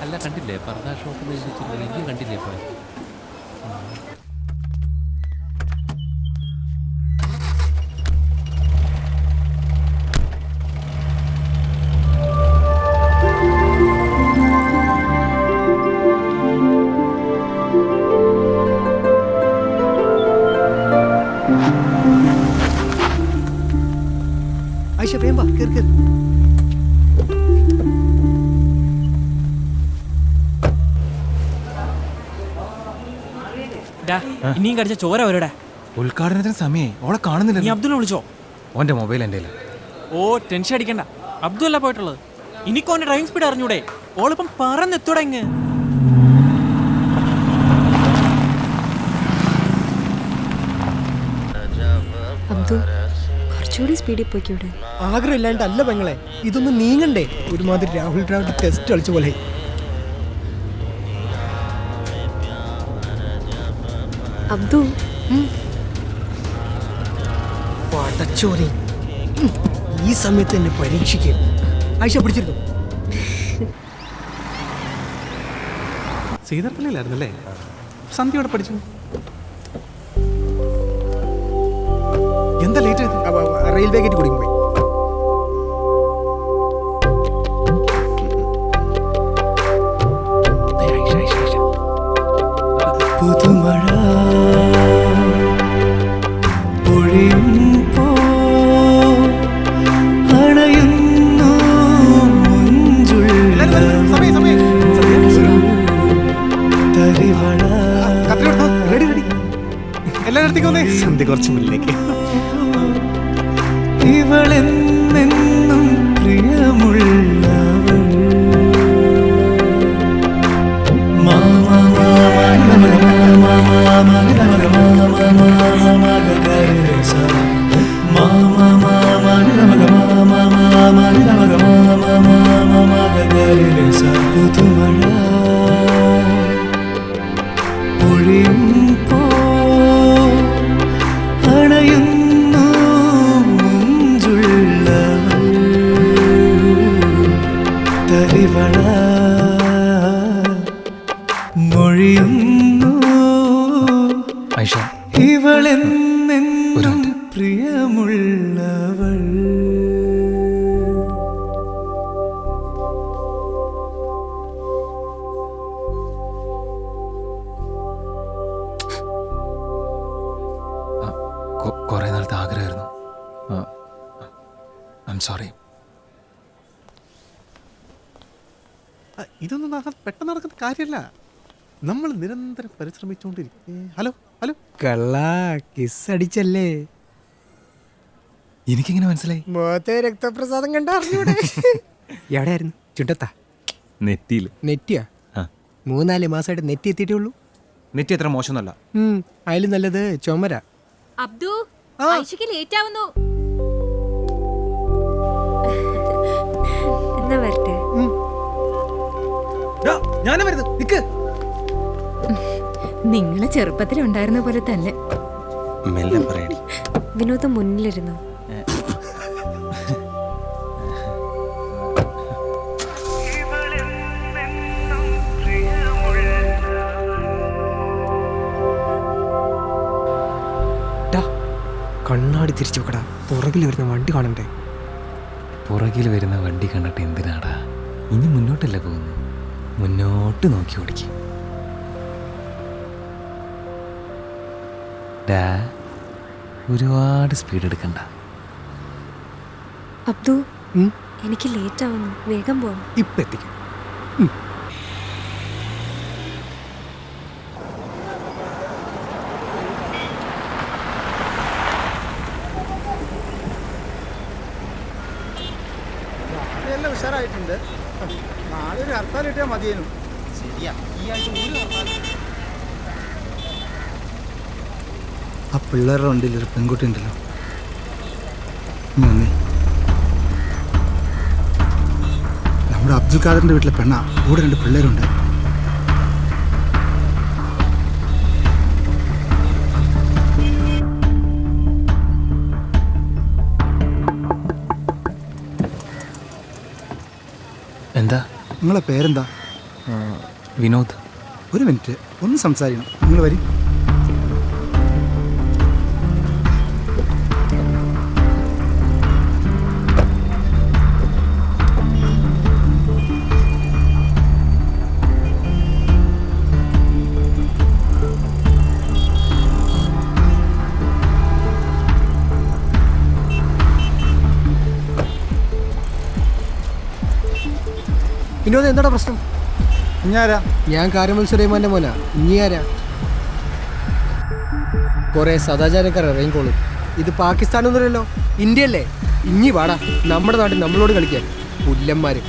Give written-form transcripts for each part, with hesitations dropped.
അല്ല കണ്ടില്ലേ പർദാ ഷോപ്പിൽ റിവ്യൂ കണ്ടില്ലേ ഇപ്പോൾ? ആയിഷ വേം വാ, കേറ് കേറ്. ഇനിയും കടിച്ച ചോര വരൂടെ. ഉദ്ഘാടനത്തിന് സമയേ ഓളെ കാണുന്നില്ല. നീ അബ്ദുലിനെ വിളിച്ചോ? ഓന്റെ മൊബൈൽ എൻ്റെ. ഓ ടെൻഷൻ അടിക്കണ്ട, അബ്ദുല്ല പോയിട്ടുള്ളത്. എനിക്കോ ഓന്റെ ഡ്രൈവിംഗ് സ്പീഡ് അറിഞ്ഞൂടെ? ഓളിപ്പം പറന്നെത്തൂടെ ഇങ്ങ്. അബ്ദു കുറച്ചുകൂടി സ്പീഡിൽ പോയിക്കൂടെ? ആഗ്രഹം ഇല്ലാണ്ടല്ല പെങ്ങളെ, ഇതൊന്നും നീങ്ങണ്ടേ? ഒരുമാതിരി രാഹുൽ ദ്രാവിഡ് ടെസ്റ്റ് കളിച്ച പോലെ. അബ്ദു പടച്ചോനെ, ഈ സമയത്ത് എന്നെ പരീക്ഷിക്കും. ആയിഷ പിടിച്ചിരുന്നു. സീതപ്പള്ളിയിലായിരുന്നല്ലേ? സന്ധ്യയോടെ പഠിച്ചു. എന്താ ലേറ്റ് ആയത്? റെയിൽവേ ഗേറ്റ് കുടുങ്ങി പോയി. പുതുമഴ പൊഴിയുമ്പോ അണയുന്നു മുഞ്ചുള്ള തരിവള. റെഡി റെഡി എല്ലായിടത്തേക്കും വന്നേ. സന്ധ്യ കുറച്ച് മുന്നിലേക്ക്. ഇവളെന്നെന്നും പ്രിയമുള്ളവൾ. പുതുമഴ പൊഴിയുമ്പോ അണയുന്നു മുഞ്ചുള്ളവൾ തരിവള മൊഴിയുന്നു ആയിഷ ഇവളെന്നെന്നും പ്രിയമുള്ളവൾ. കുറെ നാളത്തെ ആഗ്രഹമായിരുന്നു. I am sorry. ഇതൊന്നും പെട്ടെന്ന് നടക്കുന്ന കാര്യമല്ല. നമ്മൾ നിരന്തരം പരിശ്രമിച്ചുകൊണ്ടിരിക്കും. ഹലോ ഹലോ, കള്ള കിസ് അടിച്ചല്ലേ? എനിക്കെങ്ങനെ മനസ്സിലായി? മുഖത്തെ രക്തപ്രസാദം കണ്ട അറിഞ്ഞൂടെ? എവിടെയായിരുന്നു? ചുണ്ടത്താ? നെറ്റിയിൽ. നെറ്റിയാ? 3-4 മാസമായിട്ട് നെറ്റി എത്തിയിട്ടേ ഉള്ളൂ. നെറ്റി എത്ര മോശമൊന്നല്ല. അതിലും നല്ലത് ചുമര. അബ്ദു, ആയിഷയ്ക്ക് ലേറ്റ് ആവുന്നു. എന്നാ വരട്ടെ. ഞാനും വരുന്നു. നിക്ക്. നിങ്ങള് ചെറുപ്പത്തിലുണ്ടായിരുന്ന പോലെ തന്നെ. മെല്ലെ പറയടി. വിനോദം മുന്നിലിരുന്നു. കണ്ണാടി തിരിച്ചു വെക്കടാ, പുറകിൽ വരുന്ന വണ്ടി കാണണ്ടേ? പുറകിൽ വരുന്ന വണ്ടി കണ്ടിട്ട് എന്തിനാടാ? ഇനി മുന്നോട്ടല്ലേ പോകുന്നു? മുന്നോട്ട് നോക്കി ഓടിക്കും. ഒരുപാട് സ്പീഡ് എടുക്കണ്ട. അബ്ദു എനിക്ക് ലേറ്റ് ആവുന്നു, വേഗം പോവാം. ഇപ്പൊ എത്തിക്കും. എല്ലാം ഉഷാറായിട്ടുണ്ട്. നാളെ ഒരു ഹർത്താൽ കിട്ടിയാൽ മതിയേനും. ശരിയാ, ഈ ആഴ്ച ഒരു ഹർത്താൽ. ആ പിള്ളേരുടെ വണ്ടിയിൽ ഒരു പെൺകുട്ടി ഉണ്ടല്ലോ. നമ്മുടെ അബ്ദുൽ ഖാദറിൻ്റെ വീട്ടിലെ പെണ്ണാ. കൂടെ 2 പിള്ളേരുണ്ട്. നിങ്ങളെ പേരെന്താ? വിനോദ്. ഒരു മിനിറ്റ്, ഒന്ന് സംസാരിക്കണം. നിങ്ങൾ വരി. വിനോദ്, എന്താടാ പ്രശ്നം? ഞാനാ? ഞാൻ കാരമൽ സുലൈമാന്റെ മോനാ. ഇനി ആരാ? കുറെ സദാചാരക്കാർ ഇറങ്ങിക്കോളും. ഇത് പാകിസ്ഥാനൊന്നുമല്ലല്ലോ, ഇന്ത്യയല്ലേ. ഇനി വാടാ, നമ്മുടെ നാട്ടിൽ നമ്മളോട് കളിക്കാൻ പുല്ലന്മാര്.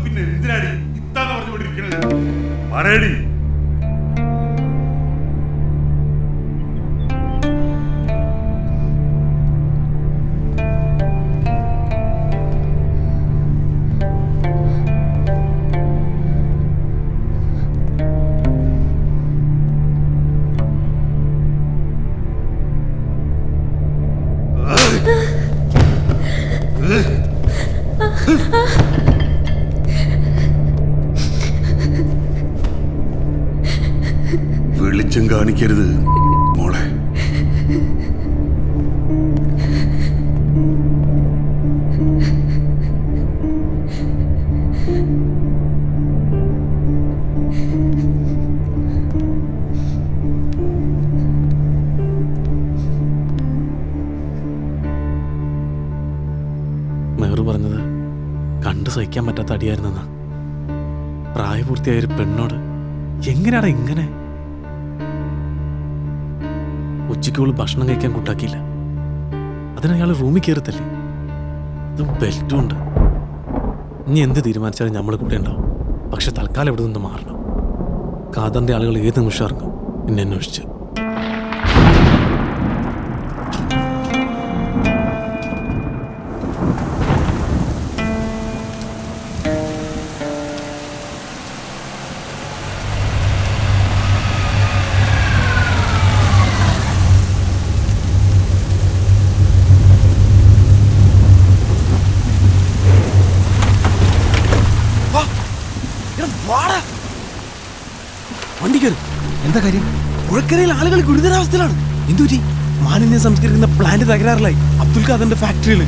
പിന്നെ എന്തിനാടി ഇത്താന്ന് പറഞ്ഞുകൊണ്ടിരിക്കണത്? പറയടി. വെളിച്ചം കാണിക്കരുത് മോളെ. മെഹർ പറഞ്ഞത് കണ്ടു സഹിക്കാൻ പറ്റാത്ത അടിയായിരുന്നെന്നാ. പ്രായപൂർത്തിയായൊരു പെണ്ണോട് എങ്ങനെയാടാ ഇങ്ങനെ? ഉച്ചയ്ക്കുള്ള ഭക്ഷണം കഴിക്കാൻ കൂട്ടാക്കിയില്ല. അതിനയാൾ റൂമിൽ കയറത്തല്ലേ. ഇതും ബെൽറ്റും ഉണ്ട്. ഇനി എന്ത് തീരുമാനിച്ചാലും നമ്മൾ കൂടെ ഉണ്ടാവും. പക്ഷെ തൽക്കാലം ഇവിടെ നിന്ന് മാറണം. ഖാദറിന്റെ ആളുകൾ ഏത് നിമിഷം ഇറങ്ങും എന്നെ അന്വേഷിച്ച്. വണ്ടി കയറി. എന്താ കാര്യം? പുഴക്കരയിൽ ആളുകൾ ഗുരുതരാവസ്ഥയിലാണ്. എന്തുപറ്റി? മാലിന്യം സംസ്കരിക്കുന്ന പ്ലാന്റ് തകരാറിലായി അബ്ദുൽ ഖാദറിന്റെ ഫാക്ടറിയിൽ.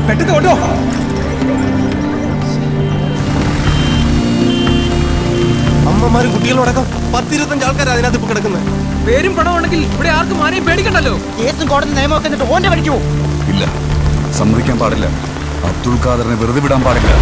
പെട്ടെന്ന് കൊണ്ടോ. അമ്മമാരും കുട്ടികളോടക്കം 10-25 ആൾക്കാർ അതിനകത്ത് ഇപ്പൊ കിടക്കുന്നത്. പേരും പണം ഉണ്ടെങ്കിൽ ഇവിടെ ആർക്കും ആരെയും പേടിക്കണ്ടല്ലോ. കേസും കോടതി നിയമമൊക്കെ എന്നിട്ട് ഓന്റെ പഠിക്കുമോ? ഇല്ല, സമ്മതിക്കാൻ പാടില്ല. അബ്ദുൽ ഖാദറിനെ വെറുതെ വിടാൻ പാടില്ല.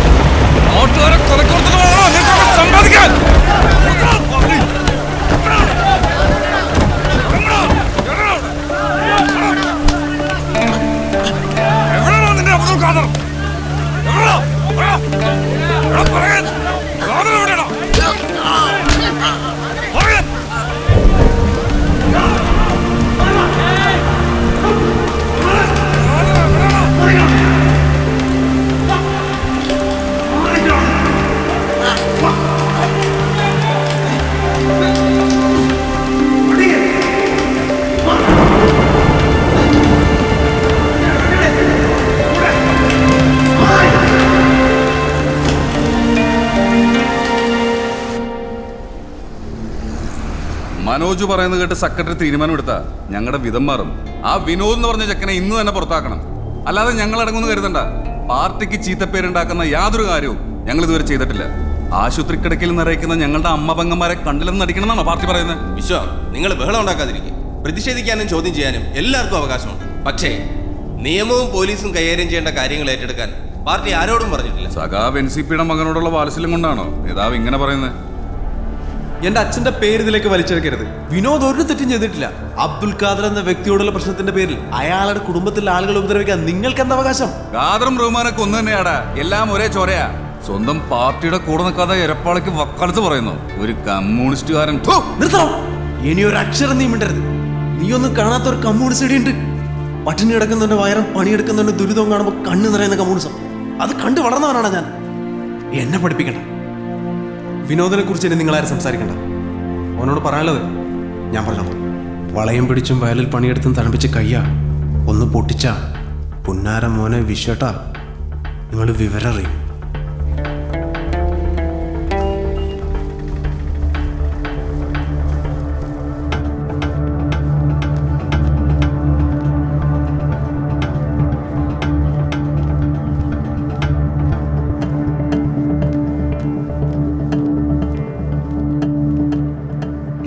മനോജ് പറയുന്നത് കേട്ട് സെക്രട്ടറി തീരുമാനമെടുത്താ ഞങ്ങളുടെ വിധം മാറും. ആ വിനോദ് എന്ന് പറഞ്ഞ ചെക്കനെ ഇന്ന് തന്നെ പുറത്താക്കണം. അല്ലാതെ ഞങ്ങൾ അടങ്ങുമെന്ന് കരുതണ്ട. പാർട്ടിക്ക് ചീത്തപ്പേരുണ്ടാക്കുന്ന യാതൊരു കാര്യവും ഞങ്ങൾ ഇതുവരെ ചെയ്തിട്ടില്ല. ആശുപത്രി കിടക്കയിൽ നിറയ്ക്കുന്ന ഞങ്ങളുടെ അമ്മ പെങ്ങന്മാരെ കണ്ടില്ലെന്ന് നടിക്കണം എന്നാണോ പാർട്ടി പറയുന്നത്? വിശ്വ, നിങ്ങൾ ബഹളം ഉണ്ടാക്കാതിരിക്കും. പ്രതിഷേധിക്കാനും ചോദ്യം ചെയ്യാനും എല്ലാവർക്കും അവകാശമുണ്ട്. പക്ഷേ നിയമവും പോലീസും കൈകാര്യം ചെയ്യേണ്ട കാര്യങ്ങൾ ഏറ്റെടുക്കാൻ പാർട്ടി ആരോടും പറഞ്ഞിട്ടില്ല. സഖാവ് NCPയുടെ മകനോടുള്ള വാത്സല്യം കൊണ്ടാണോ നേതാവ് ഇങ്ങനെ പറയുന്നത്? എന്റെ അച്ഛന്റെ പേര് ഇതിലേക്ക് വലിച്ചെടുക്കരുത്. വിനോദ് ഒരു തെറ്റും ചെയ്തിട്ടില്ല. അബ്ദുൽ ഖാദർ എന്ന വ്യക്തിയോടുള്ള പ്രശ്നത്തിന്റെ പേരിൽ അയാളുടെ കുടുംബത്തിലെ ആളുകൾ ഉപദ്രവിക്കാൻ നിങ്ങൾക്ക് എന്താ അവകാശം? ഖാദറും റഹ്മാനൊക്കെ ഒന്ന് തന്നെയാടാ. എല്ലാം ഒരേ ചോരയാ. സ്വന്തം പാർട്ടിയുടെ കൂടെ നിൽക്കാതെ എരപ്പാളയ്ക്ക് വക്കാലത്ത് പറയുന്നു ഒരു കമ്മ്യൂണിസ്റ്റുകാരൻ. നിർത്തണം. ഇനി ഒരു അക്ഷരം നീ മിണ്ടരുത്. നീ ഒന്നും കാണാത്ത ഒരു കമ്മ്യൂണിസ്റ്റ് ഉണ്ട്. പട്ടിണി കിടക്കുന്നവന്റെ വയറും പണിയെടുക്കുന്നവന്റെ ദുരിതവും കാണുമ്പോൾ കണ്ണു നിറയുന്ന കമ്മ്യൂണിസം. അത് കണ്ടു വളർന്നവനാണ് ഞാൻ. എന്നെ പഠിപ്പിക്കണ്ട. വിനോദിനെ കുറിച്ച് ഇനി നിങ്ങളാരും സംസാരിക്കണ്ട. അവനോട് പറയാനുള്ളത് ഞാൻ പറഞ്ഞു. വളയം പിടിച്ചും വയലിൽ പണിയെടുത്തും തണുപ്പിച്ച് കയ്യാ ഒന്ന് പൊട്ടിച്ച പുന്നാര മോനെ വിശ്വട്ടാ നിങ്ങൾ വിവരം അറിയും.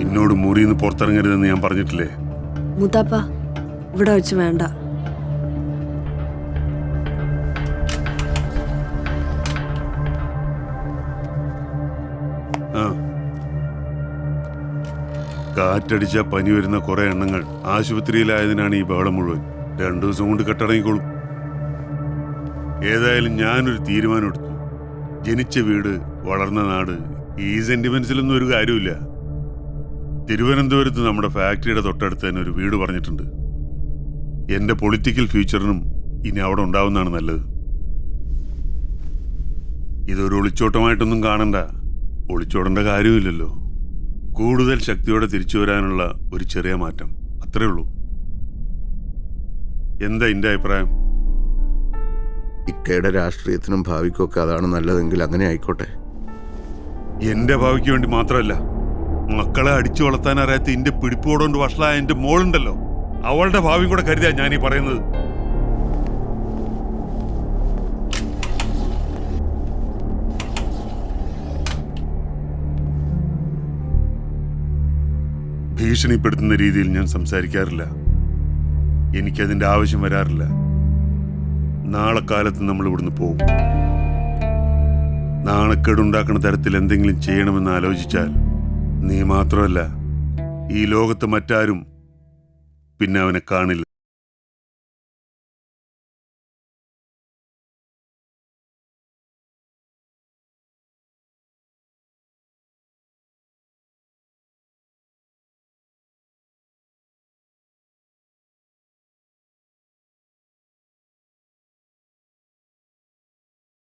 എന്നോട് മുറിയിൽ നിന്ന് പുറത്തിറങ്ങരുതെന്ന് ഞാൻ പറഞ്ഞിട്ടില്ലേ? മുത്താപ്പ ഇവിടെ വെച്ച് വേണ്ട. ആ, കാറ്റടിച്ച പനി വരുന്ന കുറെ എണ്ണങ്ങൾ ആശുപത്രിയിലായതിനാണ് ഈ ബഹളം മുഴുവൻ. 2 ദിവസം കൊണ്ട് കെട്ടടങ്ങിക്കോളും. ഏതായാലും ഞാനൊരു തീരുമാനം എടുത്തു. ജനിച്ച വീട്, വളർന്ന നാട്, ഈ സെന്റിമെന്റ്സിലൊന്നും ഒരു കാര്യമില്ല. തിരുവനന്തപുരത്ത് നമ്മുടെ ഫാക്ടറിയുടെ തൊട്ടടുത്ത് തന്നെ ഒരു വീട് പറഞ്ഞിട്ടുണ്ട്. എൻ്റെ പൊളിറ്റിക്കൽ ഫ്യൂച്ചറിനും ഇനി അവിടെ ഉണ്ടാവുന്നതാണ് നല്ലത്. ഇതൊരു ഒളിച്ചോട്ടമായിട്ടൊന്നും കാണണ്ട. ഒളിച്ചോടേണ്ട കാര്യമില്ലല്ലോ. കൂടുതൽ ശക്തിയോടെ തിരിച്ചു വരാനുള്ള ഒരു ചെറിയ മാറ്റം, അത്രേ ഉള്ളൂ. എന്താ എൻ്റെ അഭിപ്രായം? ഇക്കയുടെ രാഷ്ട്രീയത്തിനും ഭാവിക്കൊക്കെ അതാണ് നല്ലതെങ്കിൽ അങ്ങനെ ആയിക്കോട്ടെ. എൻ്റെ ഭാവിക്ക് വേണ്ടി മാത്രമല്ല, മക്കളെ അടിച്ചു വളർത്താൻ അറിയാത്ത എന്റെ പിടിപ്പോടുകൊണ്ട് വഷളായ എന്റെ മോളുണ്ടല്ലോ, അവളുടെ ഭാവിയും കൂടെ കരുതിയാ ഞാനീ പറയുന്നത്. ഭീഷണിപ്പെടുത്തുന്ന രീതിയിൽ ഞാൻ സംസാരിക്കാറില്ല. എനിക്കതിന്റെ ആവശ്യം വരാറില്ല. നാളെ കാലത്ത് നമ്മൾ ഇവിടുന്ന് പോകും. നാണക്കേടുണ്ടാക്കുന്ന തരത്തിൽ എന്തെങ്കിലും ചെയ്യണമെന്ന് ആലോചിച്ചാൽ നീ മാത്രമല്ല, ഈ ലോകത്ത് മറ്റാരും പിന്നെ അവനെ കാണില്ല.